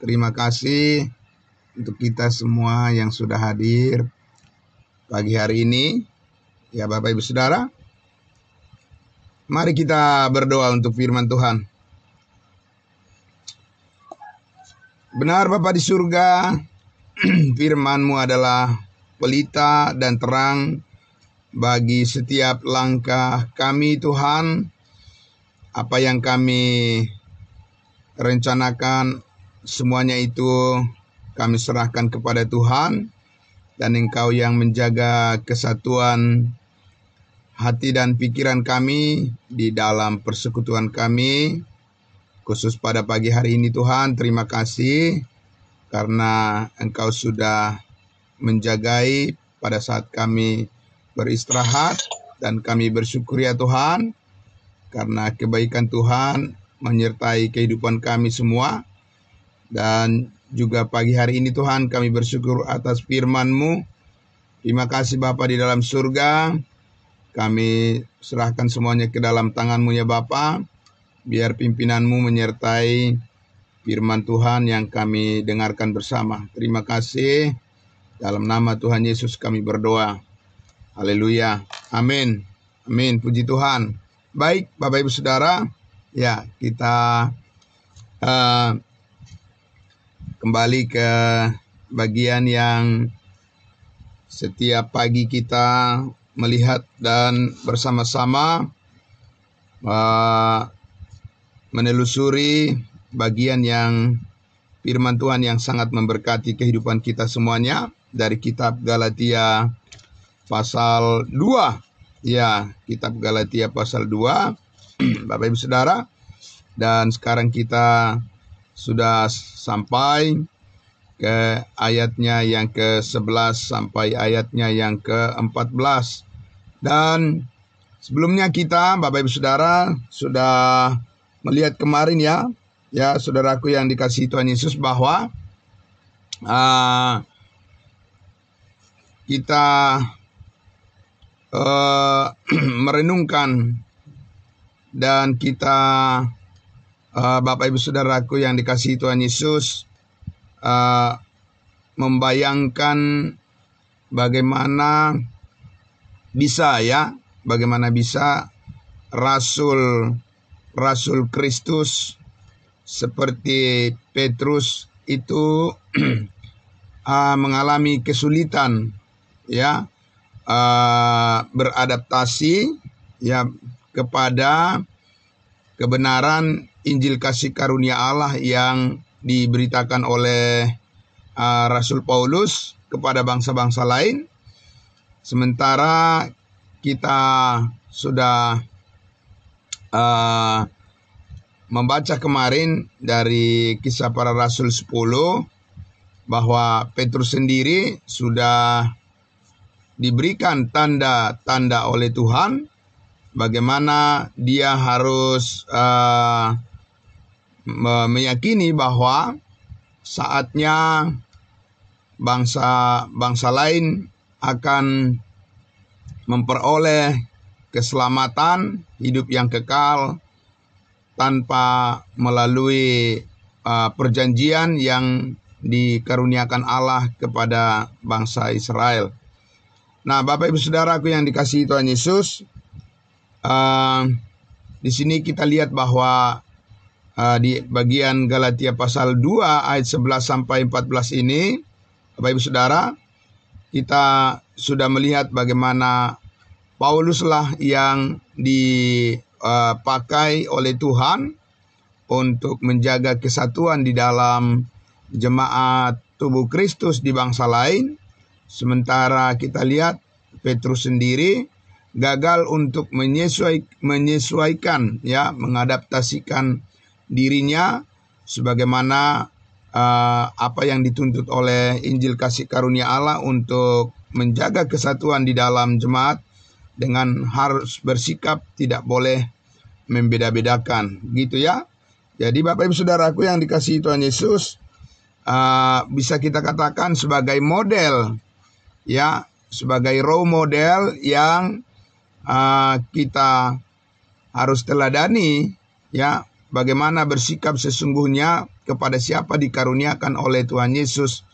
Terima kasih untuk kita semua yang sudah hadir pagi hari ini. Ya Bapak Ibu Saudara, mari kita berdoa untuk firman Tuhan. Benar Bapa di surga, firman-Mu adalah pelita dan terang bagi setiap langkah kami Tuhan. Apa yang kami rencanakan, semuanya itu kami serahkan kepada Tuhan, dan Engkau yang menjaga kesatuan hati dan pikiran kami di dalam persekutuan kami. Khusus pada pagi hari ini Tuhan, terima kasih karena Engkau sudah menjagai pada saat kami beristirahat, dan kami bersyukur ya Tuhan karena kebaikan Tuhan menyertai kehidupan kami semua. Dan juga pagi hari ini Tuhan kami bersyukur atas firman-Mu. Terima kasih Bapa di dalam surga. Kami serahkan semuanya ke dalam tangan-Mu ya Bapa. Biar pimpinan-Mu menyertai firman Tuhan yang kami dengarkan bersama. Terima kasih. Dalam nama Tuhan Yesus kami berdoa. Haleluya. Amin. Amin. Puji Tuhan. Baik Bapak Ibu Saudara. Ya, kita kembali ke bagian yang setiap pagi kita melihat dan bersama-sama menelusuri bagian yang firman Tuhan yang sangat memberkati kehidupan kita semuanya dari kitab Galatia pasal 2. Ya, kitab Galatia pasal 2. Bapak Ibu Saudara, dan sekarang kita sudah sampai ke ayatnya yang ke-11 sampai ayatnya yang ke-14. Dan sebelumnya kita, Bapak Ibu Saudara, sudah melihat kemarin ya saudaraku yang dikasihi Tuhan Yesus, bahwa kita merenungkan dan kita Bapak Ibu Saudaraku yang dikasihi Tuhan Yesus membayangkan bagaimana bisa Rasul Kristus seperti Petrus itu mengalami kesulitan beradaptasi kepada kebenaran Injil kasih karunia Allah yang diberitakan oleh Rasul Paulus kepada bangsa-bangsa lain. Sementara kita sudah membaca kemarin dari Kisah Para Rasul 10 bahwa Petrus sendiri sudah diberikan tanda-tanda oleh Tuhan bagaimana dia harus meyakini bahwa saatnya bangsa lain akan memperoleh keselamatan, hidup yang kekal tanpa melalui perjanjian yang dikaruniakan Allah kepada bangsa Israel. Nah, Bapak Ibu Saudaraku yang dikasihi Tuhan Yesus, di sini kita lihat bahwa di bagian Galatia pasal 2 ayat 11 sampai 14 ini, Bapak Ibu Saudara, kita sudah melihat bagaimana Pauluslah yang dipakai oleh Tuhan untuk menjaga kesatuan di dalam jemaat tubuh Kristus di bangsa lain. Sementara kita lihat Petrus sendiri gagal untuk menyesuaikan, mengadaptasikan dirinya sebagaimana apa yang dituntut oleh Injil kasih karunia Allah untuk menjaga kesatuan di dalam jemaat dengan harus bersikap tidak boleh membeda-bedakan, gitu ya. Jadi Bapak Ibu Saudaraku yang dikasihi Tuhan Yesus, bisa kita katakan sebagai model, sebagai role model yang kita harus teladani, bagaimana bersikap sesungguhnya kepada siapa dikaruniakan oleh Tuhan Yesus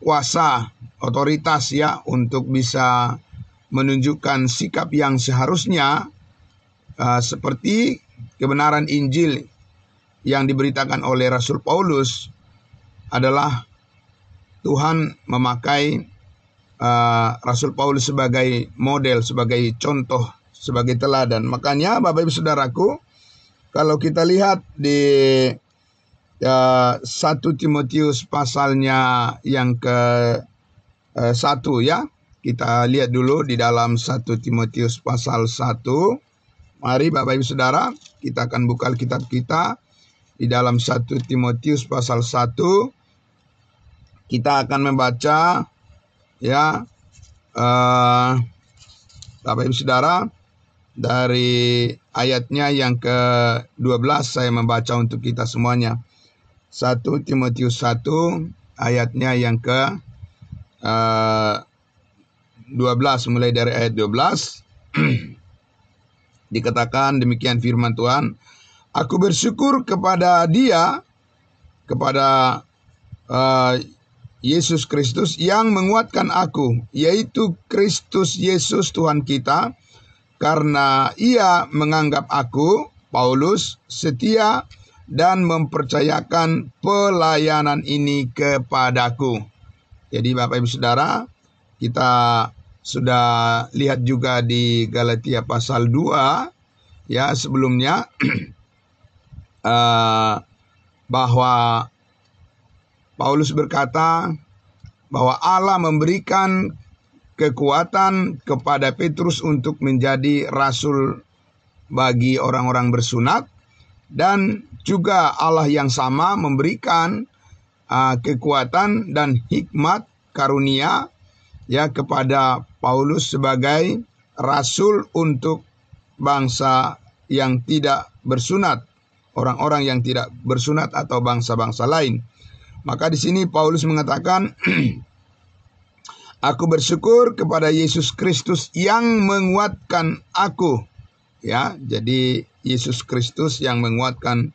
kuasa, otoritas ya untuk bisa menunjukkan sikap yang seharusnya seperti kebenaran Injil yang diberitakan oleh Rasul Paulus adalah Tuhan memakai Rasul Paulus sebagai model, sebagai contoh, sebagai teladan. Makanya Bapak Ibu Saudaraku, kalau kita lihat di 1 Timotius pasalnya yang ke 1 ya. Kita lihat dulu di dalam 1 Timotius pasal 1. Mari Bapak Ibu Saudara, kita akan buka Alkitab kita di dalam 1 Timotius pasal 1. Kita akan membaca ya Bapak Ibu Saudara dari ayatnya yang ke-12 saya membaca untuk kita semuanya. 1 Timotius 1 ayatnya yang ke 12, mulai dari ayat 12. Dikatakan demikian firman Tuhan, aku bersyukur kepada Dia, kepada Yesus Kristus yang menguatkan aku, yaitu Kristus Yesus Tuhan kita, karena Ia menganggap aku, Paulus, setia dan mempercayakan pelayanan ini kepadaku. Jadi Bapak Ibu Saudara, kita sudah lihat juga di Galatia pasal 2 ya sebelumnya bahwa Paulus berkata bahwa Allah memberikan kekuatan kepada Petrus untuk menjadi rasul bagi orang-orang bersunat, dan juga Allah yang sama memberikan kekuatan dan hikmat karunia ya kepada Paulus sebagai rasul untuk bangsa yang tidak bersunat, orang-orang yang tidak bersunat atau bangsa-bangsa lain. Maka di sini Paulus mengatakan, aku bersyukur kepada Yesus Kristus yang menguatkan aku. Ya, jadi Yesus Kristus yang menguatkan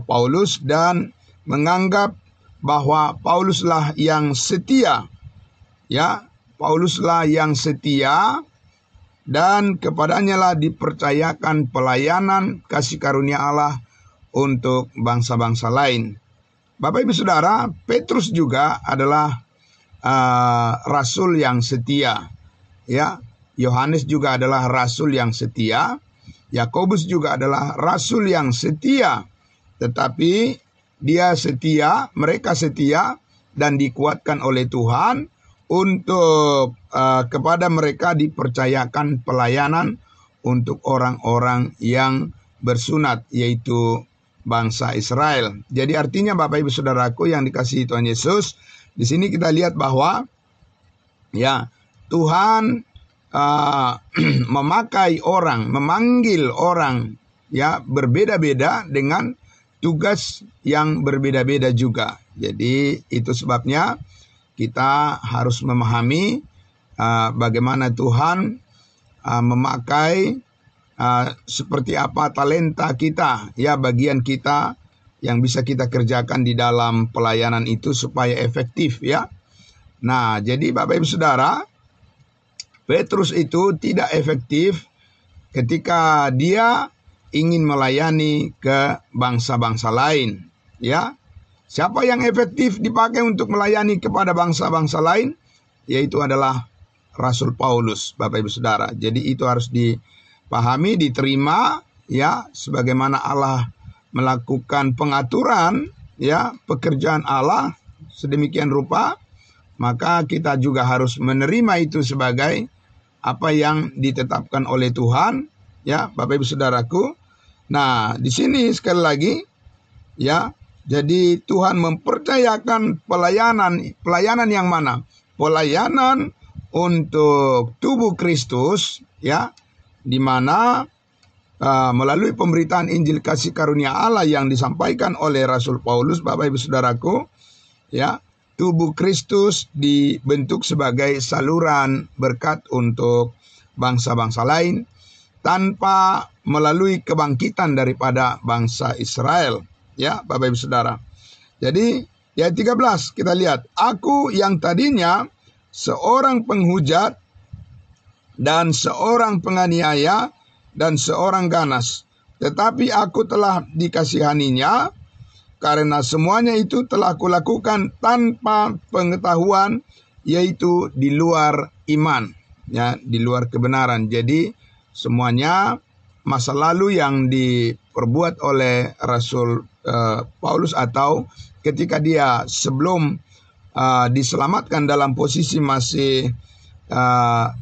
Paulus dan menganggap bahwa Pauluslah yang setia. Ya, Pauluslah yang setia dan kepadanya lah dipercayakan pelayanan kasih karunia Allah untuk bangsa-bangsa lain. Bapak Ibu Saudara, Petrus juga adalah rasul yang setia. Ya, Yohanes juga adalah rasul yang setia. Yakobus juga adalah rasul yang setia. Tetapi dia setia, mereka setia dan dikuatkan oleh Tuhan untuk kepada mereka dipercayakan pelayanan untuk orang-orang yang bersunat, yaitu bangsa Israel. Jadi artinya Bapak Ibu Saudaraku yang dikasihi Tuhan Yesus, di sini kita lihat bahwa ya Tuhan memakai orang, memanggil orang ya berbeda-beda dengan tugas yang berbeda-beda juga. Jadi itu sebabnya kita harus memahami bagaimana Tuhan memakai seperti apa talenta kita, ya bagian kita yang bisa kita kerjakan di dalam pelayanan itu supaya efektif ya. Nah, jadi Bapak Ibu Saudara, Petrus itu tidak efektif ketika dia ingin melayani ke bangsa-bangsa lain, ya. Siapa yang efektif dipakai untuk melayani kepada bangsa-bangsa lain? Yaitu adalah Rasul Paulus, Bapak Ibu Saudara. Jadi itu harus dipahami, diterima, ya, sebagaimana Allah melakukan pengaturan, ya, pekerjaan Allah sedemikian rupa, maka kita juga harus menerima itu sebagai apa yang ditetapkan oleh Tuhan, ya, Bapak Ibu Saudaraku. Nah, di sini sekali lagi, ya, jadi Tuhan mempercayakan pelayanan yang mana? Pelayanan untuk tubuh Kristus, ya, di mana melalui pemberitaan Injil kasih karunia Allah yang disampaikan oleh Rasul Paulus, Bapak Ibu Saudaraku, ya, tubuh Kristus dibentuk sebagai saluran berkat untuk bangsa-bangsa lain, tanpa melalui kebangkitan daripada bangsa Israel. Ya, Bapak Ibu Saudara. Jadi, ayat 13 kita lihat, aku yang tadinya seorang penghujat dan seorang penganiaya dan seorang ganas, tetapi aku telah dikasihaninya, karena semuanya itu telah kulakukan tanpa pengetahuan, yaitu di luar iman, ya, di luar kebenaran. Jadi semuanya masa lalu yang diperbuat oleh Rasul Paulus, atau ketika dia sebelum diselamatkan dalam posisi masih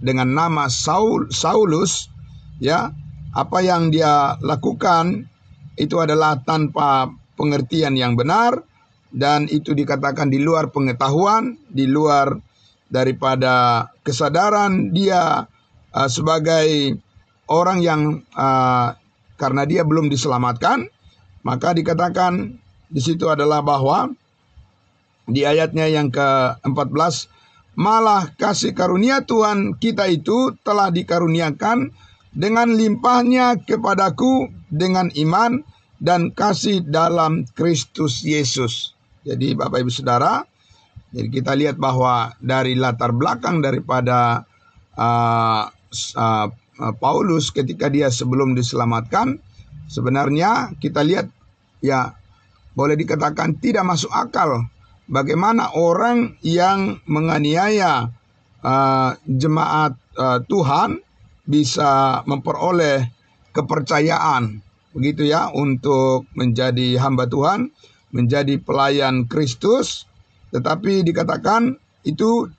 dengan nama Saulus, ya, apa yang dia lakukan itu adalah tanpa pengertian yang benar, dan itu dikatakan di luar pengetahuan, di luar daripada kesadaran dia sebagai orang yang karena dia belum diselamatkan. Maka dikatakan di situ adalah bahwa di ayatnya yang ke-14, malah kasih karunia Tuhan kita itu telah dikaruniakan dengan limpahnya kepadaku dengan iman dan kasih dalam Kristus Yesus. Jadi Bapak Ibu Saudara, jadi kita lihat bahwa dari latar belakang daripada Paulus ketika dia sebelum diselamatkan, sebenarnya kita lihat, ya, boleh dikatakan tidak masuk akal bagaimana orang yang menganiaya jemaat Tuhan bisa memperoleh kepercayaan, begitu ya, untuk menjadi hamba Tuhan, menjadi pelayan Kristus. Tetapi dikatakan itu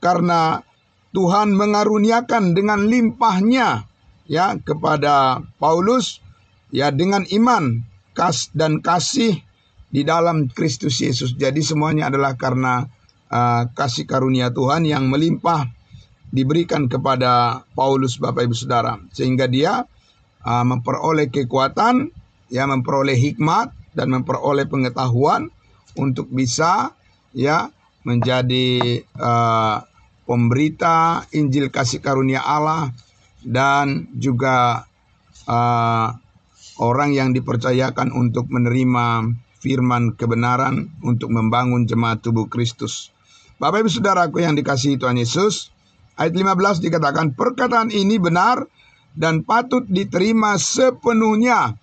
karena Tuhan mengaruniakan dengan limpahnya, ya, kepada Paulus, ya, dengan iman dan kasih di dalam Kristus Yesus. Jadi semuanya adalah karena kasih karunia Tuhan yang melimpah diberikan kepada Paulus, Bapak Ibu Saudara, sehingga dia memperoleh kekuatan, ya, memperoleh hikmat dan memperoleh pengetahuan untuk bisa, ya, menjadi pemberita Injil kasih karunia Allah, dan juga orang yang dipercayakan untuk menerima firman kebenaran untuk membangun jemaat tubuh Kristus. Bapak Ibu Saudaraku yang dikasihi Tuhan Yesus, ayat 15 dikatakan, perkataan ini benar dan patut diterima sepenuhnya.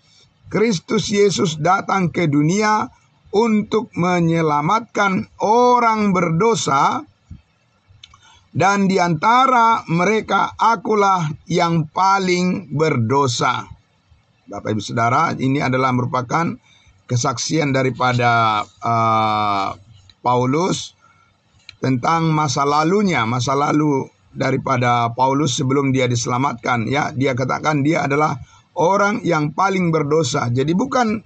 Kristus Yesus datang ke dunia untuk menyelamatkan orang berdosa, dan di antara mereka akulah yang paling berdosa. Bapak Ibu Saudara, ini adalah merupakan kesaksian daripada Paulus tentang masa lalunya, masa lalu daripada Paulus sebelum dia diselamatkan. Ya, dia katakan dia adalah orang yang paling berdosa. Jadi bukan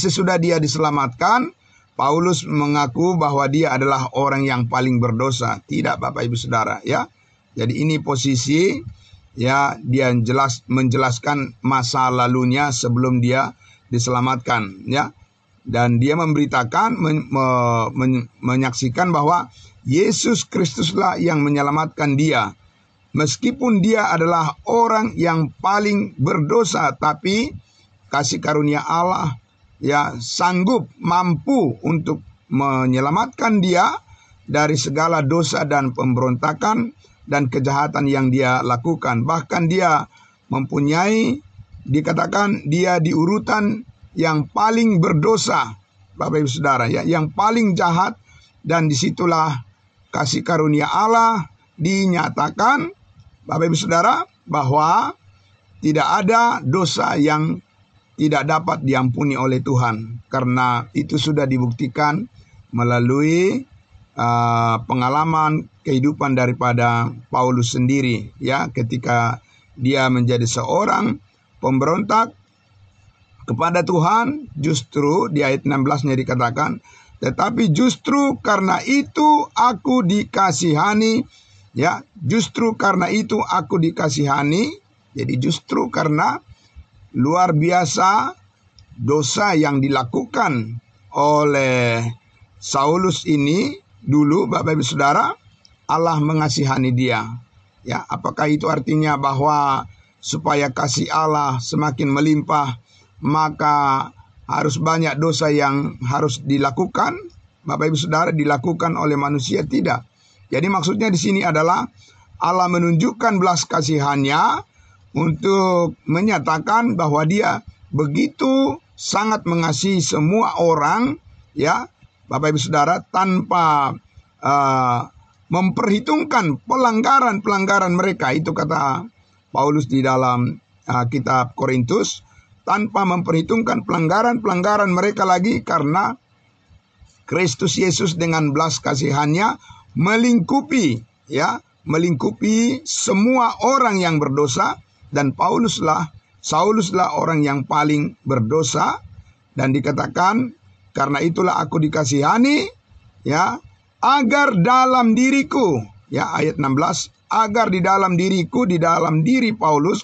sesudah dia diselamatkan Paulus mengaku bahwa dia adalah orang yang paling berdosa. Tidak, Bapak Ibu Saudara, ya. Jadi ini posisi, ya, dia menjelaskan masa lalunya sebelum dia diselamatkan, ya. Dan dia memberitakan, menyaksikan bahwa Yesus Kristuslah yang menyelamatkan dia. Meskipun dia adalah orang yang paling berdosa, tapi kasih karunia Allah, ya, sanggup, mampu untuk menyelamatkan dia dari segala dosa dan pemberontakan dan kejahatan yang dia lakukan. Bahkan dia mempunyai, dikatakan dia di urutan yang paling berdosa, Bapak Ibu Saudara, ya, yang paling jahat, dan disitulah kasih karunia Allah dinyatakan, Bapak Ibu Saudara, bahwa tidak ada dosa yang tidak dapat diampuni oleh Tuhan, karena itu sudah dibuktikan melalui pengalaman kehidupan daripada Paulus sendiri, ya, ketika dia menjadi seorang pemberontak kepada Tuhan. Justru di ayat 16-nya dikatakan, tetapi justru karena itu aku dikasihani, ya, justru karena itu aku dikasihani. Jadi justru karena luar biasa dosa yang dilakukan oleh Saulus ini dulu, Bapak Ibu Saudara, Allah mengasihani dia. Ya, apakah itu artinya bahwa supaya kasih Allah semakin melimpah, maka harus banyak dosa yang harus dilakukan. Bapak Ibu Saudara, dilakukan oleh manusia tidak. Jadi maksudnya di sini adalah Allah menunjukkan belas kasihannya untuk menyatakan bahwa Dia begitu sangat mengasihi semua orang, ya, Bapak Ibu Saudara, tanpa memperhitungkan pelanggaran-pelanggaran mereka. Itu kata Paulus di dalam kitab Korintus, tanpa memperhitungkan pelanggaran-pelanggaran mereka lagi, karena Kristus Yesus dengan belas kasihannya melingkupi semua orang yang berdosa, dan Sauluslah orang yang paling berdosa, dan dikatakan, karena itulah aku dikasihani, ya, agar dalam diriku, ya, ayat 16, agar di dalam diriku, di dalam diri Paulus,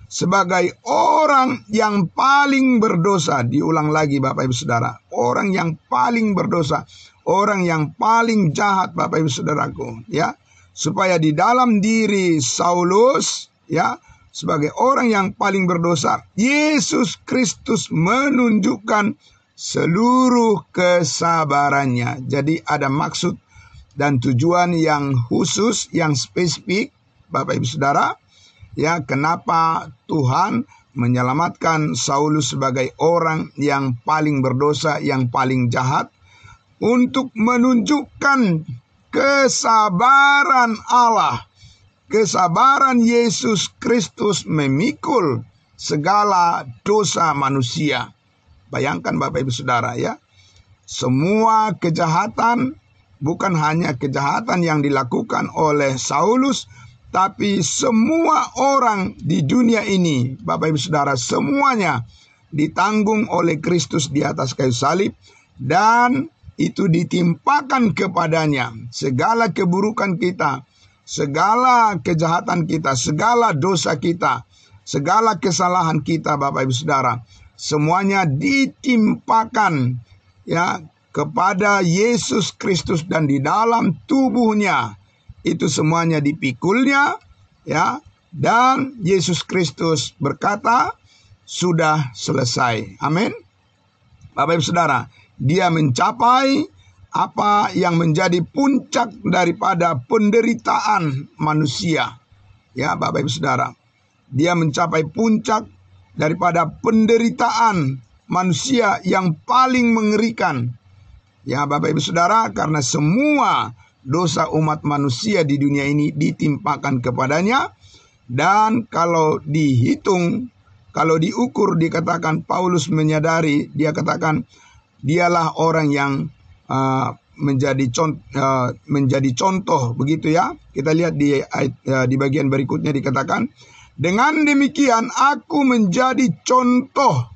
sebagai orang yang paling berdosa. Diulang lagi Bapak Ibu Saudara, orang yang paling berdosa, orang yang paling jahat, Bapak Ibu Saudaraku, ya, supaya di dalam diri Saulus, ya, sebagai orang yang paling berdosa, Yesus Kristus menunjukkan seluruh kesabarannya. Jadi ada maksud dan tujuan yang khusus, yang spesifik, Bapak Ibu Saudara, ya, kenapa Tuhan menyelamatkan Saulus sebagai orang yang paling berdosa, yang paling jahat, untuk menunjukkan kesabaran Allah, kesabaran Yesus Kristus memikul segala dosa manusia. Bayangkan Bapak Ibu Saudara, ya, semua kejahatan, bukan hanya kejahatan yang dilakukan oleh Saulus, tapi semua orang di dunia ini, Bapak Ibu Saudara, semuanya ditanggung oleh Kristus di atas kayu salib, dan itu ditimpakan kepadanya. Segala keburukan kita, segala kejahatan kita, segala dosa kita, segala kesalahan kita, Bapak Ibu Saudara, semuanya ditimpakan, ya, kepada Yesus Kristus, dan di dalam tubuhnya itu semuanya dipikulnya, ya, dan Yesus Kristus berkata, sudah selesai. Amin. Bapak Ibu Saudara, Dia mencapai apa yang menjadi puncak daripada penderitaan manusia. Ya, Bapak Ibu Saudara, Dia mencapai puncak daripada penderitaan manusia yang paling mengerikan. Ya, Bapak Ibu Saudara, karena semua dosa umat manusia di dunia ini ditimpakan kepadanya. Dan kalau dihitung, kalau diukur, dikatakan Paulus menyadari, dia katakan dialah orang yang menjadi contoh, begitu ya. Kita lihat di bagian berikutnya dikatakan, dengan demikian aku menjadi contoh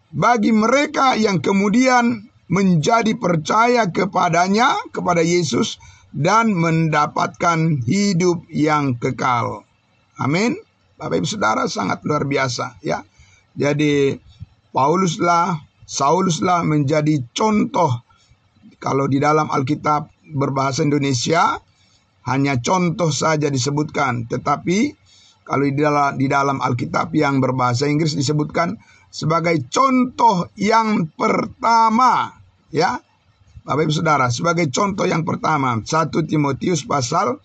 bagi mereka yang kemudian menjadi percaya kepadanya, kepada Yesus, dan mendapatkan hidup yang kekal. Amin. Bapak Ibu Saudara, sangat luar biasa, ya. Jadi Sauluslah menjadi contoh. Kalau di dalam Alkitab berbahasa Indonesia hanya contoh saja disebutkan, tetapi kalau di dalam Alkitab yang berbahasa Inggris disebutkan sebagai contoh yang pertama, ya, Bapak Ibu Saudara, sebagai contoh yang pertama. 1 Timotius pasal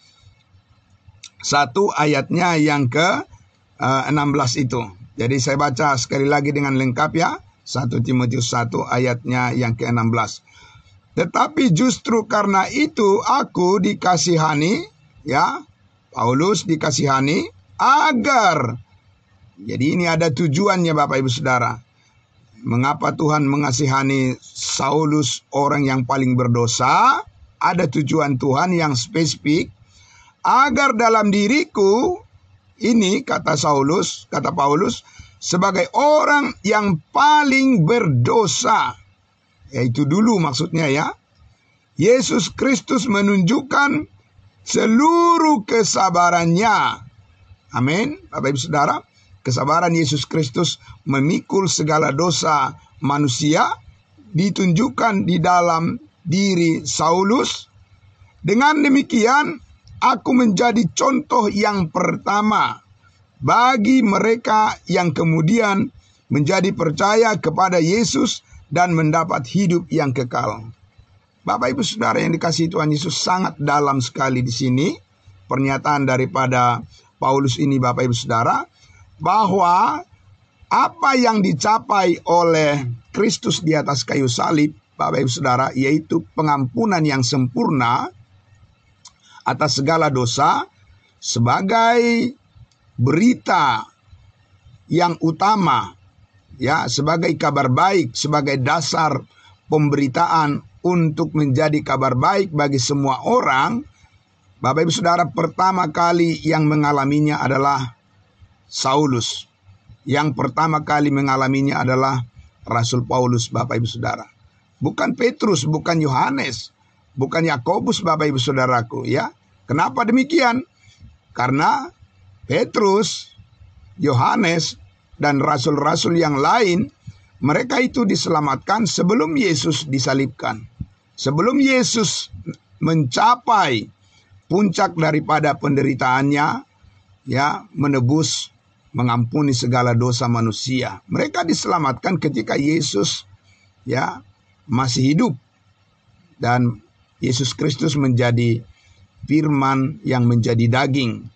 1 ayatnya yang ke-16 itu. Jadi saya baca sekali lagi dengan lengkap, ya. 1 Timotius 1 ayatnya yang ke-16. Tetapi justru karena itu aku dikasihani, ya, Paulus dikasihani, agar, jadi ini ada tujuannya Bapak Ibu Saudara. Mengapa Tuhan mengasihani Saulus, orang yang paling berdosa? Ada tujuan Tuhan yang spesifik, agar dalam diriku ini, kata Paulus, sebagai orang yang paling berdosa, yaitu dulu maksudnya, ya, Yesus Kristus menunjukkan seluruh kesabarannya. Amin. Bapak Ibu Saudara, kesabaran Yesus Kristus memikul segala dosa manusia ditunjukkan di dalam diri Saulus. Dengan demikian, aku menjadi contoh yang pertama bagi mereka yang kemudian menjadi percaya kepada Yesus dan mendapat hidup yang kekal. Bapak Ibu Saudara yang dikasihi Tuhan Yesus, sangat dalam sekali di sini pernyataan daripada Paulus ini, Bapak Ibu Saudara, bahwa apa yang dicapai oleh Kristus di atas kayu salib, Bapak Ibu Saudara, yaitu pengampunan yang sempurna atas segala dosa, sebagai berita yang utama, ya, sebagai kabar baik, sebagai dasar pemberitaan untuk menjadi kabar baik bagi semua orang. Bapak Ibu Saudara, pertama kali yang mengalaminya adalah Saulus. Yang pertama kali mengalaminya adalah Rasul Paulus, Bapak Ibu Saudara. Bukan Petrus, bukan Yohanes, bukan Yakobus, Bapak Ibu Saudaraku, ya. Kenapa demikian? Karena Petrus, Yohanes, dan rasul-rasul yang lain, mereka itu diselamatkan sebelum Yesus disalibkan. Sebelum Yesus mencapai puncak daripada penderitaannya, ya, menebus, mengampuni segala dosa manusia. Mereka diselamatkan ketika Yesus, ya, masih hidup. Dan Yesus Kristus menjadi firman yang menjadi daging.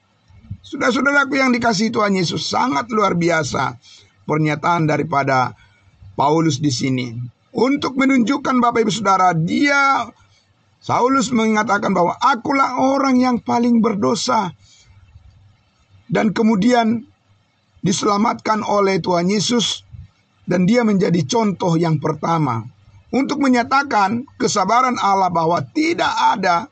Saudara-saudaraku yang dikasihi Tuhan Yesus, sangat luar biasa pernyataan daripada Paulus di sini. Untuk menunjukkan, Bapak Ibu Saudara, Saulus mengatakan bahwa akulah orang yang paling berdosa. Dan kemudian diselamatkan oleh Tuhan Yesus, dan dia menjadi contoh yang pertama untuk menyatakan kesabaran Allah bahwa tidak ada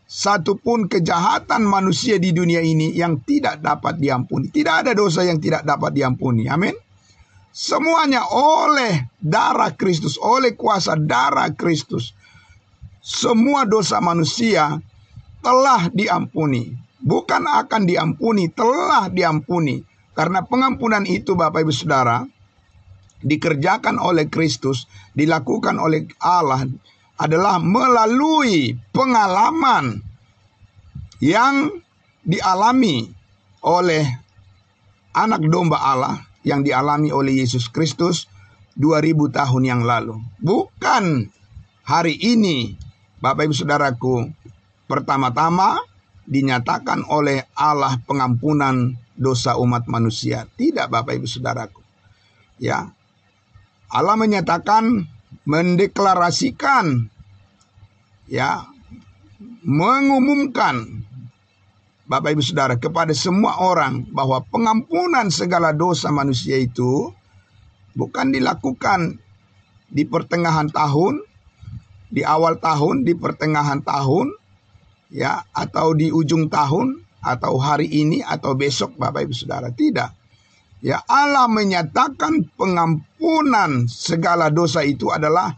satupun kejahatan manusia di dunia ini yang tidak dapat diampuni. Tidak ada dosa yang tidak dapat diampuni. Amin. Semuanya oleh darah Kristus, oleh kuasa darah Kristus. Semua dosa manusia telah diampuni. Bukan akan diampuni, telah diampuni. Karena pengampunan itu, Bapak Ibu Saudara, dikerjakan oleh Kristus, dilakukan oleh Allah, adalah melalui pengalaman yang dialami oleh anak domba Allah, yang dialami oleh Yesus Kristus 2000 tahun yang lalu. Bukan hari ini, Bapak Ibu Saudaraku, pertama-tama dinyatakan oleh Allah pengampunan dosa umat manusia. Tidak, Bapak Ibu Saudaraku. Ya. Allah menyatakan, mendeklarasikan, ya, mengumumkan, Bapak Ibu Saudara, kepada semua orang bahwa pengampunan segala dosa manusia itu bukan dilakukan di pertengahan tahun, di awal tahun, di pertengahan tahun, ya, atau di ujung tahun, atau hari ini atau besok, Bapak Ibu Saudara. Tidak. Ya, Allah menyatakan pengampunan segala dosa itu adalah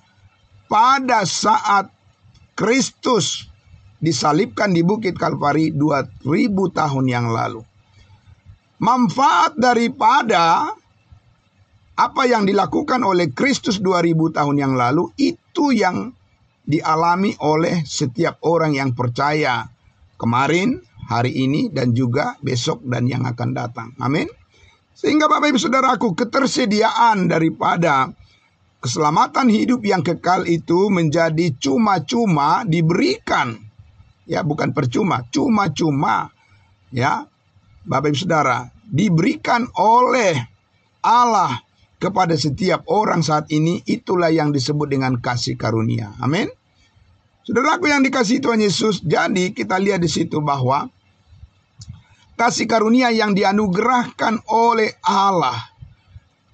pada saat Kristus disalibkan di Bukit Kalvari 2000 tahun yang lalu. Manfaat daripada apa yang dilakukan oleh Kristus 2000 tahun yang lalu, itu yang dialami oleh setiap orang yang percaya kemarin, hari ini, dan juga besok dan yang akan datang. Amin. Sehingga Bapak Ibu Saudaraku, ketersediaan daripada keselamatan hidup yang kekal itu menjadi cuma-cuma diberikan. Ya, bukan percuma, cuma-cuma. Ya, Bapak Ibu Saudara, diberikan oleh Allah kepada setiap orang saat ini. Itulah yang disebut dengan kasih karunia. Amin. Saudaraku yang dikasihi Tuhan Yesus, jadi kita lihat di situ bahwa kasih karunia yang dianugerahkan oleh Allah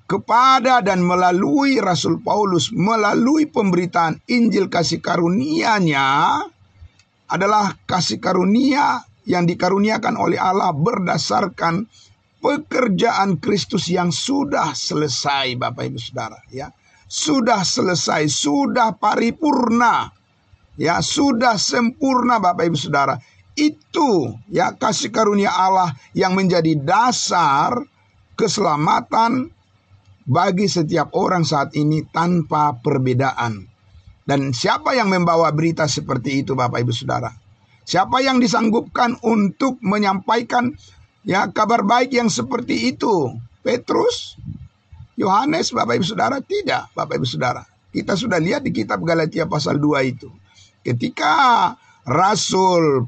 kepada dan melalui Rasul Paulus, melalui pemberitaan Injil kasih karunia-Nya, adalah kasih karunia yang dikaruniakan oleh Allah berdasarkan pekerjaan Kristus yang sudah selesai, Bapak Ibu Saudara, ya. Sudah selesai, sudah paripurna, ya, sudah sempurna, Bapak Ibu Saudara. Itu, ya, kasih karunia Allah yang menjadi dasar keselamatan bagi setiap orang saat ini tanpa perbedaan. Dan siapa yang membawa berita seperti itu, Bapak Ibu Saudara? Siapa yang disanggupkan untuk menyampaikan Ya, kabar baik yang seperti itu. Petrus, Yohanes, Bapak Ibu Saudara, tidak. Bapak Ibu Saudara, kita sudah lihat di kitab Galatia pasal 2 itu. Ketika Rasul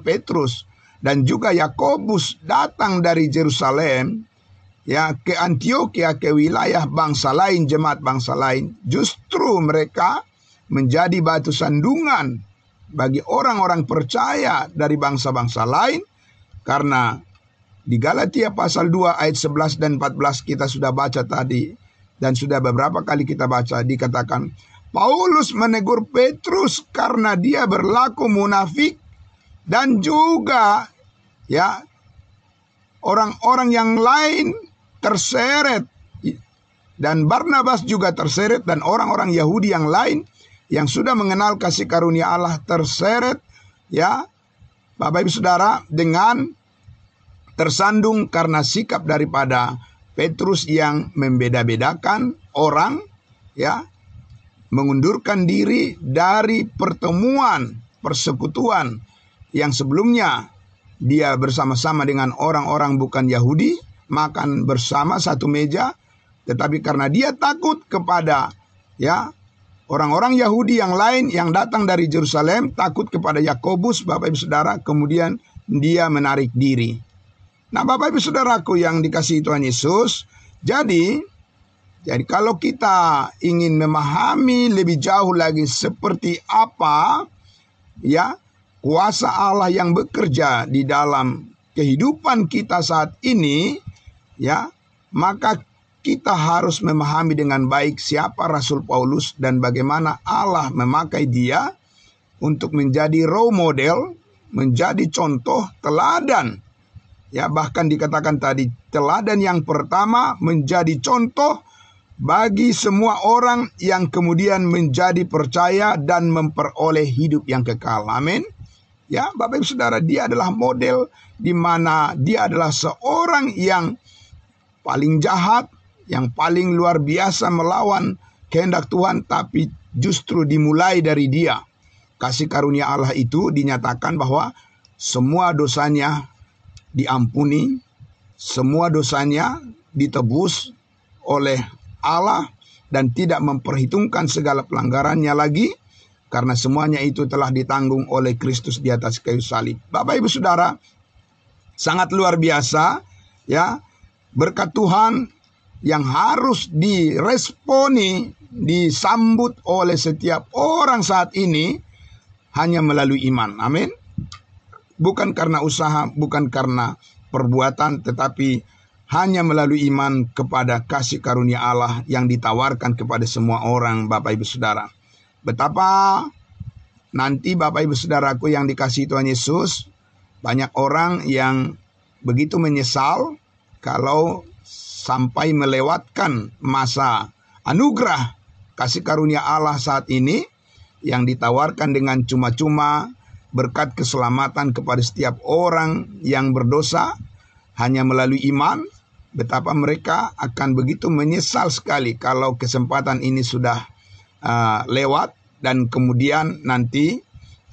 Petrus dan juga Yakobus datang dari Yerusalem, ya, ke Antioquia, ke wilayah bangsa lain, jemaat bangsa lain, justru mereka menjadi batu sandungan bagi orang-orang percaya dari bangsa-bangsa lain, karena di Galatia pasal 2 ayat 11 dan 14 kita sudah baca tadi, dan sudah beberapa kali kita baca, dikatakan Paulus menegur Petrus karena dia berlaku munafik, dan juga ya orang-orang yang lain terseret, dan Barnabas juga terseret, dan orang-orang Yahudi yang lain yang sudah mengenal kasih karunia Allah terseret, ya Bapak Ibu Saudara, dengan tersandung karena sikap daripada Petrus yang membeda-bedakan orang, ya, mengundurkan diri dari pertemuan, persekutuan yang sebelumnya dia bersama-sama dengan orang-orang bukan Yahudi, makan bersama satu meja, tetapi karena dia takut kepada ya orang-orang Yahudi yang lain yang datang dari Yerusalem, takut kepada Yakobus, Bapak Ibu Saudara, kemudian dia menarik diri. Nah, Bapak Ibu Saudaraku yang dikasihi Tuhan Yesus, jadi kalau kita ingin memahami lebih jauh lagi seperti apa ya kuasa Allah yang bekerja di dalam kehidupan kita saat ini, ya, maka kita harus memahami dengan baik siapa Rasul Paulus dan bagaimana Allah memakai dia untuk menjadi role model, menjadi contoh teladan. Ya, bahkan dikatakan tadi, teladan yang pertama menjadi contoh bagi semua orang yang kemudian menjadi percaya dan memperoleh hidup yang kekal. Amin. Ya, Bapak Ibu Saudara, dia adalah model di mana dia adalah seorang yang paling jahat, yang paling luar biasa melawan kehendak Tuhan, tapi justru dimulai dari dia. Kasih karunia Allah itu dinyatakan bahwa semua dosanya diampuni, semua dosanya ditebus oleh Allah, dan tidak memperhitungkan segala pelanggarannya lagi, karena semuanya itu telah ditanggung oleh Kristus di atas kayu salib. Bapak Ibu Saudara, sangat luar biasa ya berkat Tuhan yang harus diresponi, disambut oleh setiap orang saat ini hanya melalui iman. Amin. Bukan karena usaha, bukan karena perbuatan, tetapi hanya melalui iman kepada kasih karunia Allah yang ditawarkan kepada semua orang, Bapak Ibu Saudara. Betapa nanti Bapak Ibu Saudaraku yang dikasihi Tuhan Yesus, banyak orang yang begitu menyesal kalau sampai melewatkan masa anugerah kasih karunia Allah saat ini yang ditawarkan dengan cuma-cuma berkat keselamatan kepada setiap orang yang berdosa hanya melalui iman. Betapa mereka akan begitu menyesal sekali kalau kesempatan ini sudah lewat, dan kemudian nanti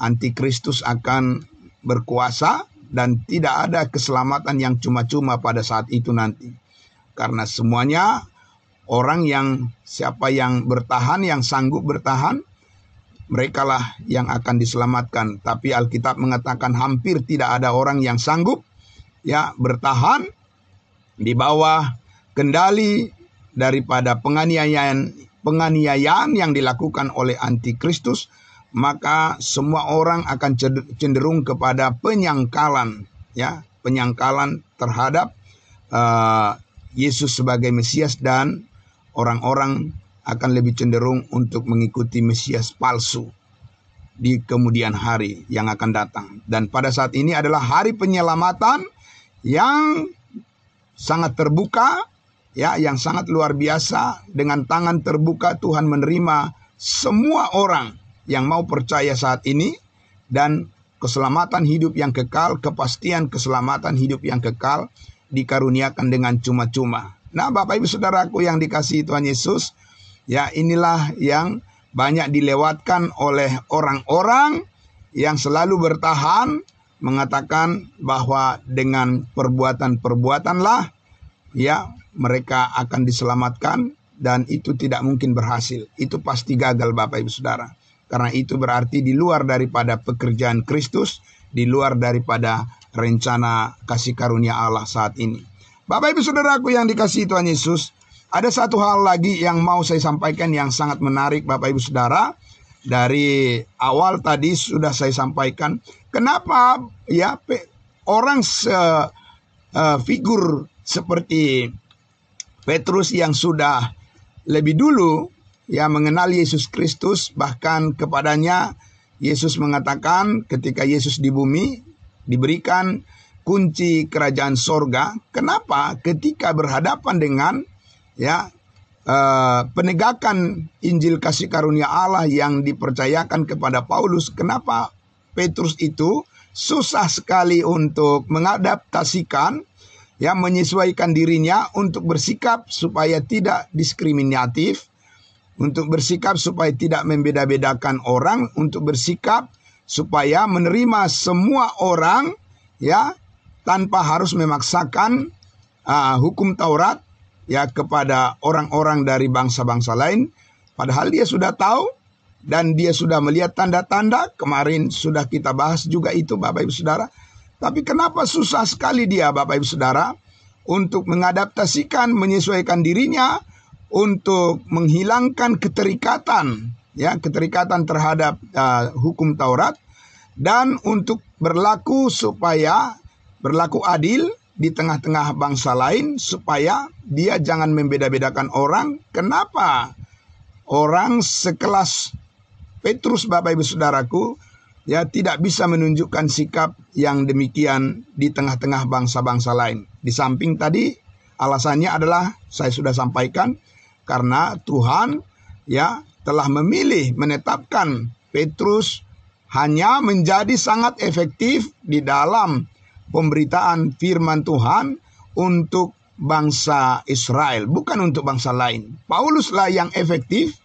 antikristus akan berkuasa dan tidak ada keselamatan yang cuma-cuma pada saat itu nanti. Karena semuanya orang yang siapa yang bertahan, yang sanggup bertahan, merekalah yang akan diselamatkan. Tapi Alkitab mengatakan hampir tidak ada orang yang sanggup ya bertahan di bawah kendali daripada penganiayaan yang dilakukan oleh antikristus, maka semua orang akan cenderung kepada penyangkalan, ya, penyangkalan terhadap Yesus sebagai Mesias, dan orang-orang akan lebih cenderung untuk mengikuti Mesias palsu di kemudian hari yang akan datang. Dan pada saat ini adalah hari penyelamatan yang sangat terbuka, ya, yang sangat luar biasa. Dengan tangan terbuka Tuhan menerima semua orang yang mau percaya saat ini, dan keselamatan hidup yang kekal, kepastian keselamatan hidup yang kekal dikaruniakan dengan cuma-cuma. Nah, Bapak Ibu Saudaraku yang dikasihi Tuhan Yesus, ya, inilah yang banyak dilewatkan oleh orang-orang yang selalu bertahan mengatakan bahwa dengan perbuatan-perbuatanlah ya mereka akan diselamatkan, dan itu tidak mungkin berhasil. Itu pasti gagal Bapak Ibu Saudara. Karena itu berarti di luar daripada pekerjaan Kristus, di luar daripada rencana kasih karunia Allah saat ini. Bapak Ibu Saudaraku yang dikasihi Tuhan Yesus, ada satu hal lagi yang mau saya sampaikan yang sangat menarik Bapak Ibu Saudara. Dari awal tadi sudah saya sampaikan, kenapa ya orang figur seperti Petrus yang sudah lebih dulu ya mengenal Yesus Kristus, bahkan kepadanya Yesus mengatakan ketika Yesus di bumi diberikan kunci kerajaan sorga. Kenapa ketika berhadapan dengan ya penegakan Injil kasih karunia Allah yang dipercayakan kepada Paulus, kenapa Petrus itu susah sekali untuk mengadaptasikan ya, menyesuaikan dirinya untuk bersikap supaya tidak diskriminatif, untuk bersikap supaya tidak membeda-bedakan orang, untuk bersikap supaya menerima semua orang ya tanpa harus memaksakan hukum Taurat ya kepada orang-orang dari bangsa-bangsa lain. Padahal dia sudah tahu dan dia sudah melihat tanda-tanda. Kemarin sudah kita bahas juga itu Bapak Ibu Saudara. Tapi kenapa susah sekali dia Bapak Ibu Saudara untuk mengadaptasikan, menyesuaikan dirinya untuk menghilangkan keterikatan ya, keterikatan terhadap hukum Taurat, dan untuk berlaku supaya berlaku adil di tengah-tengah bangsa lain, supaya dia jangan membeda-bedakan orang. Kenapa orang sekelas Petrus Bapak Ibu Saudaraku ya tidak bisa menunjukkan sikap yang demikian di tengah-tengah bangsa-bangsa lain? Di samping tadi alasannya adalah saya sudah sampaikan, karena Tuhan ya telah memilih menetapkan Petrus hanya menjadi sangat efektif di dalam pemberitaan firman Tuhan untuk bangsa Israel, bukan untuk bangsa lain. Pauluslah yang efektif,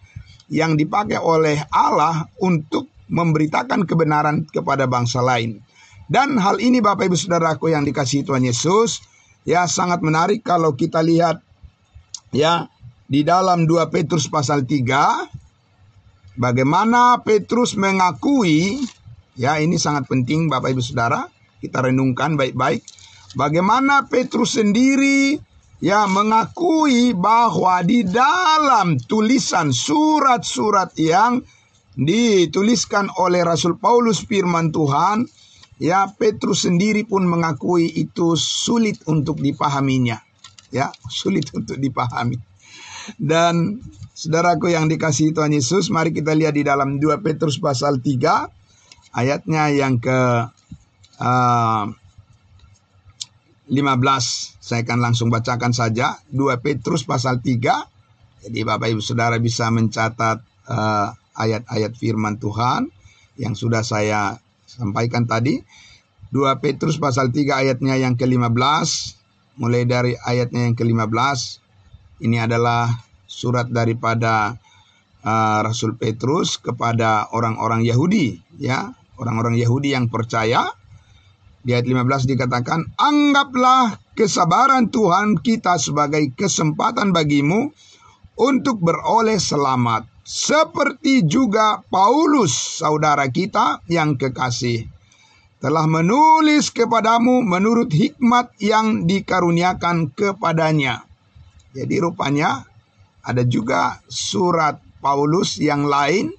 yang dipakai oleh Allah untuk memberitakan kebenaran kepada bangsa lain. Dan hal ini Bapak Ibu Saudaraku yang dikasihi Tuhan Yesus, ya sangat menarik kalau kita lihat ya di dalam 2 Petrus pasal 3, bagaimana Petrus mengakui, ya ini sangat penting Bapak Ibu Saudara, kita renungkan baik-baik. Bagaimana Petrus sendiri ya mengakui bahwa di dalam tulisan surat-surat yang dituliskan oleh Rasul Paulus firman Tuhan, ya Petrus sendiri pun mengakui itu sulit untuk dipahaminya. Ya, sulit untuk dipahami. Dan saudaraku yang dikasihi Tuhan Yesus, mari kita lihat di dalam 2 Petrus pasal 3 ayatnya yang ke 15. Saya akan langsung bacakan saja 2 Petrus pasal 3. Jadi Bapak Ibu Saudara bisa mencatat ayat-ayat firman Tuhan yang sudah saya sampaikan tadi. 2 Petrus pasal 3 ayatnya yang ke-15. Mulai dari ayatnya yang ke-15. Ini adalah surat daripada Rasul Petrus kepada orang-orang Yahudi, ya, orang-orang Yahudi yang percaya. Di ayat 15 dikatakan, anggaplah kesabaran Tuhan kita sebagai kesempatan bagimu untuk beroleh selamat, seperti juga Paulus saudara kita yang kekasih telah menulis kepadamu menurut hikmat yang dikaruniakan kepadanya. Jadi rupanya ada juga surat Paulus yang lain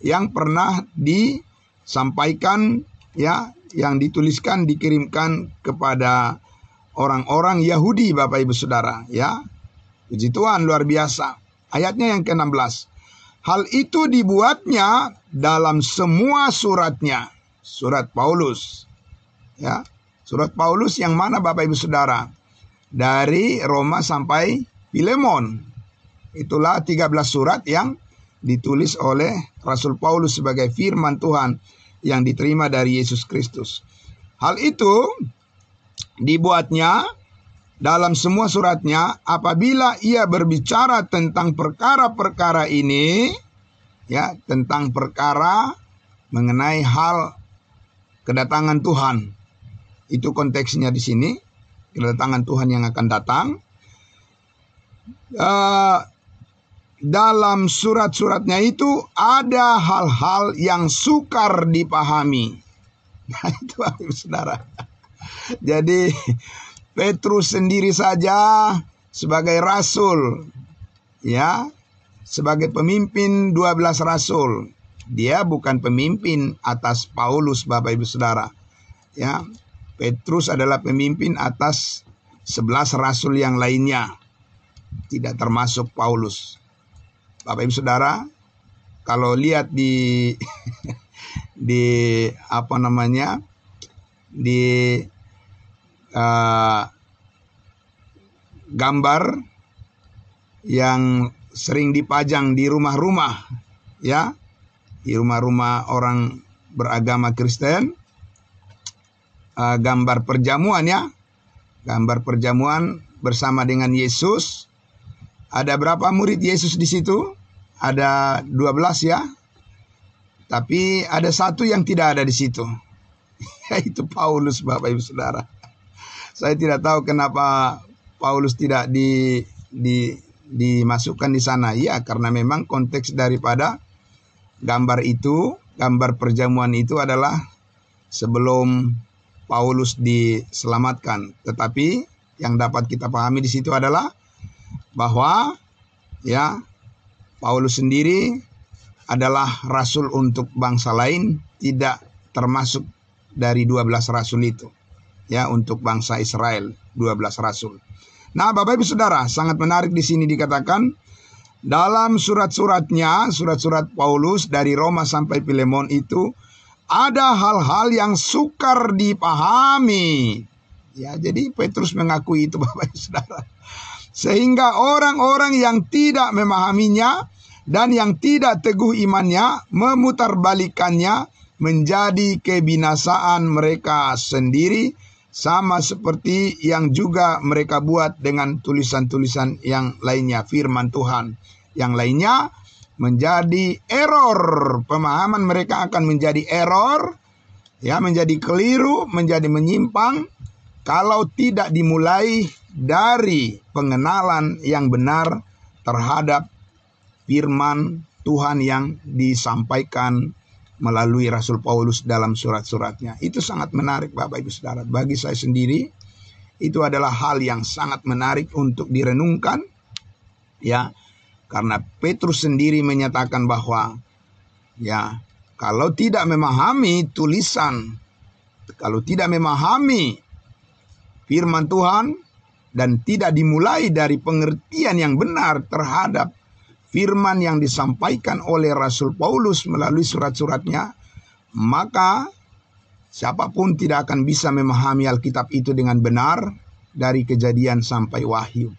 yang pernah disampaikan ya, yang dituliskan, dikirimkan kepada orang-orang Yahudi Bapak Ibu Saudara ya. Puji Tuhan, luar biasa. Ayatnya yang ke-16. Hal itu dibuatnya dalam semua suratnya. Surat Paulus ya. Surat Paulus yang mana Bapak Ibu Saudara? Dari Roma sampai Filemon. Itulah 13 surat yang ditulis oleh Rasul Paulus sebagai firman Tuhan yang diterima dari Yesus Kristus. Hal itu dibuatnya dalam semua suratnya apabila ia berbicara tentang perkara-perkara ini, ya, tentang perkara mengenai hal kedatangan Tuhan, Itu konteksnya di sini, kedatangan Tuhan yang akan datang. Dalam surat-suratnya itu ada hal-hal yang sukar dipahami. Nah, itu saudara. Jadi Petrus sendiri saja sebagai rasul, ya, sebagai pemimpin 12 rasul. Dia bukan pemimpin atas Paulus, Bapak Ibu Saudara. Ya, Petrus adalah pemimpin atas 11 rasul yang lainnya, tidak termasuk Paulus. Bapak Ibu Saudara, kalau lihat di gambar yang sering dipajang di rumah-rumah, ya, di rumah-rumah orang beragama Kristen, gambar perjamuan, ya, gambar perjamuan bersama dengan Yesus. Ada berapa murid Yesus di situ? Ada 12, ya. Tapi ada satu yang tidak ada di situ, yaitu Paulus, Bapak Ibu Saudara. Saya tidak tahu kenapa Paulus tidak dimasukkan di sana. Ya, karena memang konteks daripada gambar itu, gambar perjamuan itu adalah sebelum Paulus diselamatkan. Tetapi yang dapat kita pahami di situ adalah bahwa, ya, Paulus sendiri adalah rasul untuk bangsa lain, tidak termasuk dari 12 rasul itu. Ya, untuk bangsa Israel 12 rasul. Nah, Bapak Ibu Saudara, sangat menarik di sini dikatakan dalam surat-suratnya, surat-surat Paulus dari Roma sampai Filemon itu ada hal-hal yang sukar dipahami. Ya, jadi Petrus mengakui itu, Bapak Ibu Saudara. Sehingga orang-orang yang tidak memahaminya dan yang tidak teguh imannya memutarbalikannya menjadi kebinasaan mereka sendiri, sama seperti yang juga mereka buat dengan tulisan-tulisan yang lainnya, firman Tuhan yang lainnya menjadi error. Pemahaman mereka akan menjadi error, ya, menjadi keliru, menjadi menyimpang kalau tidak dimulai dari pengenalan yang benar terhadap firman Tuhan yang disampaikan melalui Rasul Paulus dalam surat-suratnya. Itu sangat menarik, Bapak Ibu Saudara. Bagi saya sendiri, itu adalah hal yang sangat menarik untuk direnungkan, ya, karena Petrus sendiri menyatakan bahwa, ya, kalau tidak memahami tulisan, kalau tidak memahami firman Tuhan dan tidak dimulai dari pengertian yang benar terhadap firman yang disampaikan oleh Rasul Paulus melalui surat-suratnya, maka siapapun tidak akan bisa memahami Alkitab itu dengan benar dari Kejadian sampai Wahyu.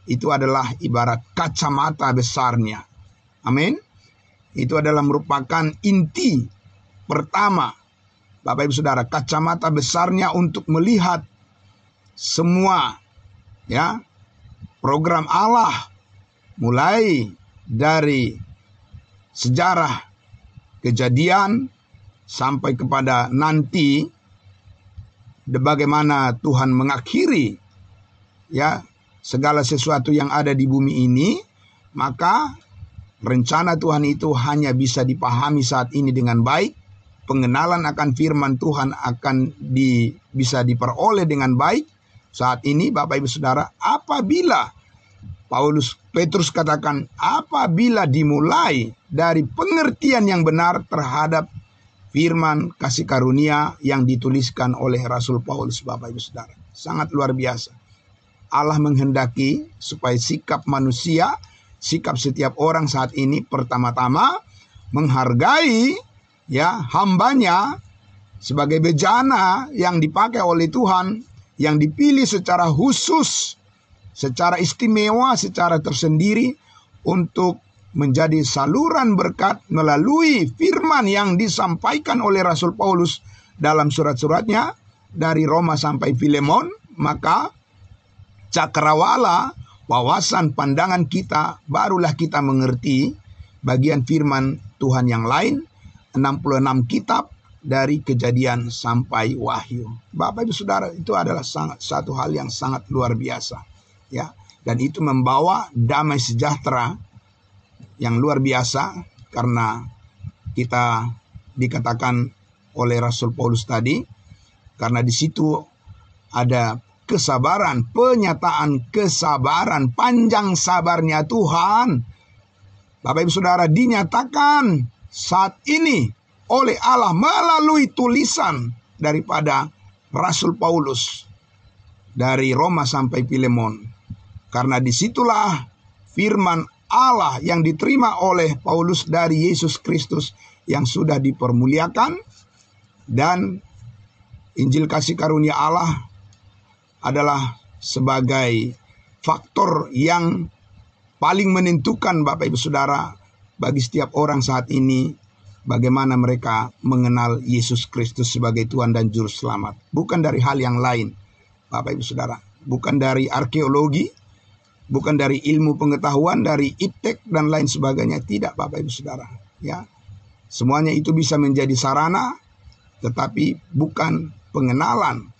Itu adalah ibarat kacamata besarnya. Amin. Itu adalah merupakan inti pertama, Bapak Ibu Saudara, kacamata besarnya untuk melihat semua, ya, program Allah, mulai dari sejarah Kejadian sampai kepada nanti bagaimana Tuhan mengakhiri, ya, segala sesuatu yang ada di bumi ini. Maka rencana Tuhan itu hanya bisa dipahami saat ini dengan baik. Pengenalan akan firman Tuhan akan bisa diperoleh dengan baik saat ini, Bapak Ibu Saudara, apabila Petrus katakan, apabila dimulai dari pengertian yang benar terhadap firman kasih karunia yang dituliskan oleh Rasul Paulus, Bapak Ibu Saudara. Sangat luar biasa. Allah menghendaki supaya sikap manusia, sikap setiap orang saat ini pertama-tama menghargai, ya, hambanya sebagai bejana yang dipakai oleh Tuhan, yang dipilih secara khusus, secara istimewa, secara tersendiri untuk menjadi saluran berkat melalui firman yang disampaikan oleh Rasul Paulus dalam surat-suratnya dari Roma sampai Filemon. Maka cakrawala wawasan pandangan kita, barulah kita mengerti bagian firman Tuhan yang lain, 66 kitab dari Kejadian sampai Wahyu. Bapak Ibu Saudara, itu adalah satu hal yang sangat luar biasa, ya. Dan itu membawa damai sejahtera yang luar biasa, karena kita dikatakan oleh Rasul Paulus tadi, karena di situ ada kesabaran, penyataan kesabaran, panjang sabarnya Tuhan. Bapak Ibu Saudara, dinyatakan saat ini oleh Allah melalui tulisan daripada Rasul Paulus dari Roma sampai Filemon. Karena disitulah firman Allah yang diterima oleh Paulus dari Yesus Kristus yang sudah dipermuliakan, dan Injil kasih karunia Allah adalah sebagai faktor yang paling menentukan, Bapak Ibu Saudara, bagi setiap orang saat ini, bagaimana mereka mengenal Yesus Kristus sebagai Tuhan dan Juru Selamat. Bukan dari hal yang lain, Bapak Ibu Saudara. Bukan dari arkeologi, bukan dari ilmu pengetahuan, dari iptek dan lain sebagainya. Tidak, Bapak Ibu Saudara. Ya, semuanya itu bisa menjadi sarana, tetapi bukan pengenalan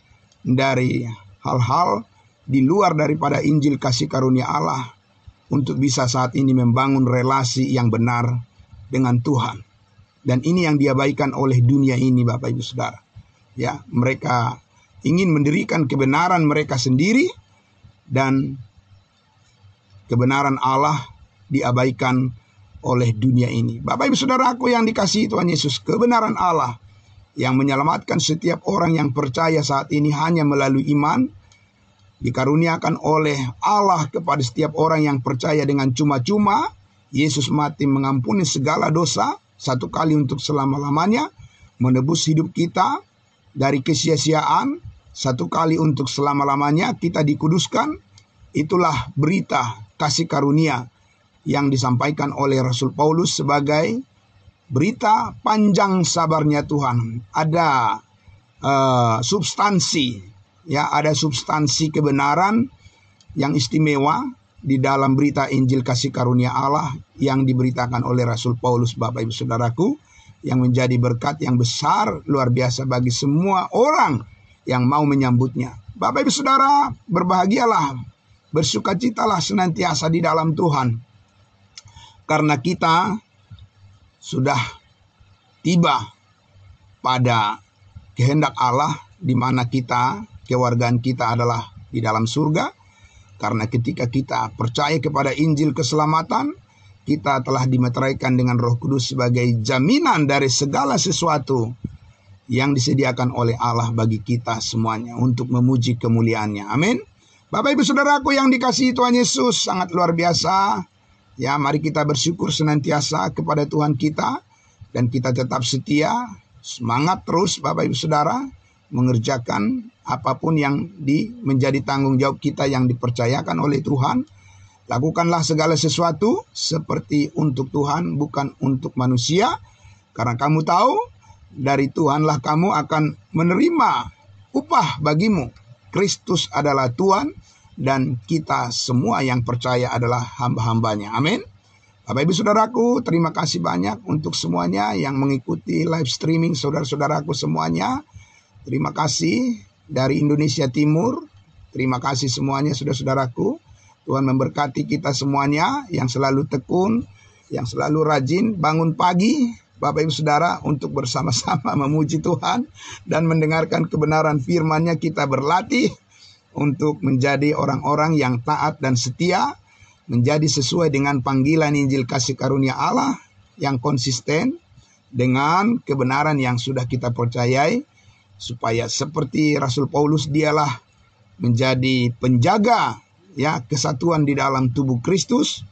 dari hal-hal di luar daripada Injil kasih karunia Allah untuk bisa saat ini membangun relasi yang benar dengan Tuhan. Dan ini yang diabaikan oleh dunia ini, Bapak Ibu Saudara. Ya, mereka ingin mendirikan kebenaran mereka sendiri, dan kebenaran Allah diabaikan oleh dunia ini. Bapak Ibu Saudaraku yang dikasihi Tuhan Yesus, kebenaran Allah yang menyelamatkan setiap orang yang percaya saat ini hanya melalui iman, dikaruniakan oleh Allah kepada setiap orang yang percaya dengan cuma-cuma. Yesus mati mengampuni segala dosa satu kali untuk selama-lamanya, menebus hidup kita dari kesia-siaan satu kali untuk selama-lamanya, kita dikuduskan. Itulah berita kasih karunia yang disampaikan oleh Rasul Paulus sebagai berita panjang sabarnya Tuhan. Ada substansi, ya, ada substansi kebenaran yang istimewa di dalam berita Injil kasih karunia Allah yang diberitakan oleh Rasul Paulus, Bapak Ibu Saudaraku, yang menjadi berkat yang besar luar biasa bagi semua orang yang mau menyambutnya. Bapak Ibu Saudara, berbahagialah, bersukacitalah senantiasa di dalam Tuhan, karena kita sudah tiba pada kehendak Allah, di mana kita, kewargaan kita adalah di dalam surga. Karena ketika kita percaya kepada Injil keselamatan, kita telah dimeteraikan dengan Roh Kudus sebagai jaminan dari segala sesuatu yang disediakan oleh Allah bagi kita semuanya untuk memuji kemuliaannya. Amin. Bapak Ibu Saudaraku yang dikasihi Tuhan Yesus, sangat luar biasa. Ya, mari kita bersyukur senantiasa kepada Tuhan kita, dan kita tetap setia, semangat terus Bapak Ibu Saudara, mengerjakan apapun yang menjadi tanggung jawab kita yang dipercayakan oleh Tuhan. Lakukanlah segala sesuatu seperti untuk Tuhan, bukan untuk manusia, karena kamu tahu dari Tuhanlah kamu akan menerima upah bagimu. Kristus adalah Tuhan, dan kita semua yang percaya adalah hamba-hambanya. Amin. Bapak Ibu Saudaraku, terima kasih banyak untuk semuanya yang mengikuti live streaming, saudara-saudaraku semuanya. Terima kasih dari Indonesia Timur. Terima kasih semuanya saudara-saudaraku. Tuhan memberkati kita semuanya yang selalu tekun, yang selalu rajin bangun pagi, Bapak Ibu Saudara, untuk bersama-sama memuji Tuhan dan mendengarkan kebenaran firman-Nya. Kita berlatih untuk menjadi orang-orang yang taat dan setia, menjadi sesuai dengan panggilan Injil kasih karunia Allah yang konsisten dengan kebenaran yang sudah kita percayai, supaya seperti Rasul Paulus, dialah menjadi penjaga, ya, kesatuan di dalam tubuh Kristus,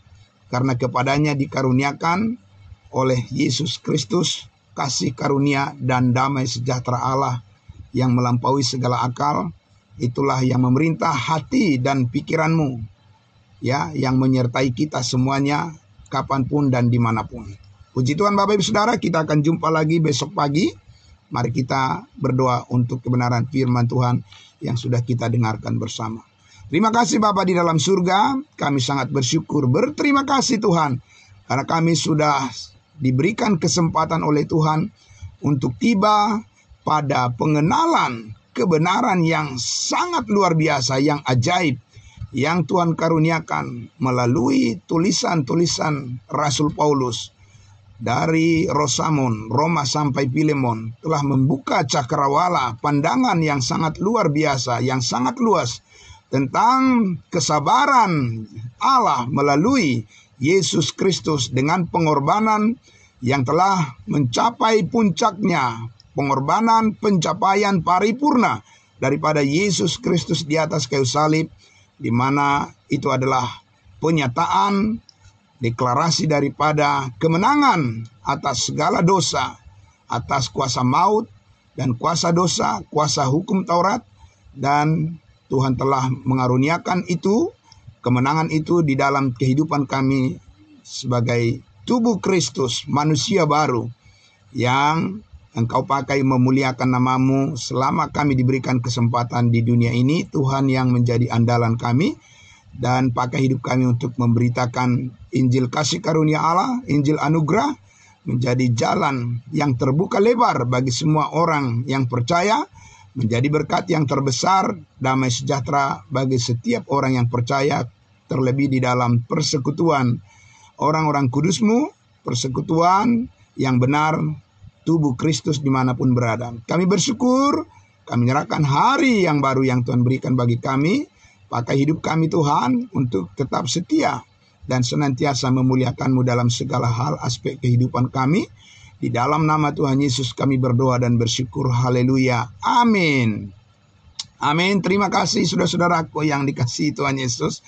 karena kepadanya dikaruniakan oleh Yesus Kristus kasih karunia dan damai sejahtera Allah yang melampaui segala akal. Itulah yang memerintah hati dan pikiranmu, ya, yang menyertai kita semuanya kapanpun dan dimanapun. Puji Tuhan Bapak Ibu Saudara, kita akan jumpa lagi besok pagi. Mari kita berdoa untuk kebenaran firman Tuhan yang sudah kita dengarkan bersama. Terima kasih Bapa di dalam surga, kami sangat bersyukur, berterima kasih Tuhan, karena kami sudah diberikan kesempatan oleh Tuhan untuk tiba pada pengenalan kebenaran yang sangat luar biasa, yang ajaib, yang Tuhan karuniakan melalui tulisan-tulisan Rasul Paulus. Dari Rosamon, Roma sampai Filemon, telah membuka cakrawala pandangan yang sangat luar biasa, yang sangat luas tentang kesabaran Allah melalui Yesus Kristus dengan pengorbanan yang telah mencapai puncaknya, pengorbanan pencapaian paripurna daripada Yesus Kristus di atas kayu salib, di mana itu adalah penyataan, deklarasi daripada kemenangan atas segala dosa, atas kuasa maut dan kuasa dosa, kuasa hukum Taurat, dan Tuhan telah mengaruniakan itu, kemenangan itu di dalam kehidupan kami sebagai tubuh Kristus, manusia baru yang Engkau pakai memuliakan namamu selama kami diberikan kesempatan di dunia ini. Tuhan yang menjadi andalan kami, dan pakai hidup kami untuk memberitakan Injil kasih karunia Allah, Injil anugerah, menjadi jalan yang terbuka lebar bagi semua orang yang percaya, menjadi berkat yang terbesar, damai sejahtera bagi setiap orang yang percaya, terlebih di dalam persekutuan orang-orang kudus-Mu, persekutuan yang benar, tubuh Kristus dimanapun berada. Kami bersyukur, kami menyerahkan hari yang baru yang Tuhan berikan bagi kami. Pakai hidup kami Tuhan untuk tetap setia dan senantiasa memuliakan-Mu dalam segala hal aspek kehidupan kami. Di dalam nama Tuhan Yesus kami berdoa dan bersyukur. Haleluya. Amin. Amin. Terima kasih saudara-saudaraku yang dikasihi Tuhan Yesus.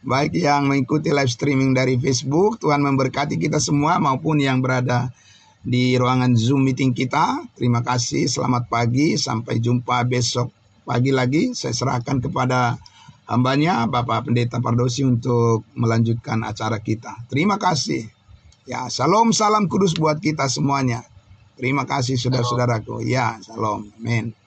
Baik yang mengikuti live streaming dari Facebook, Tuhan memberkati kita semua, maupun yang berada di ruangan Zoom meeting kita. Terima kasih, selamat pagi, sampai jumpa besok pagi lagi. Saya serahkan kepada hambanya, Bapak Pendeta Pardosi, untuk melanjutkan acara kita. Terima kasih. Ya, salam kudus buat kita semuanya. Terima kasih saudara-saudaraku. Ya, salam. Amin.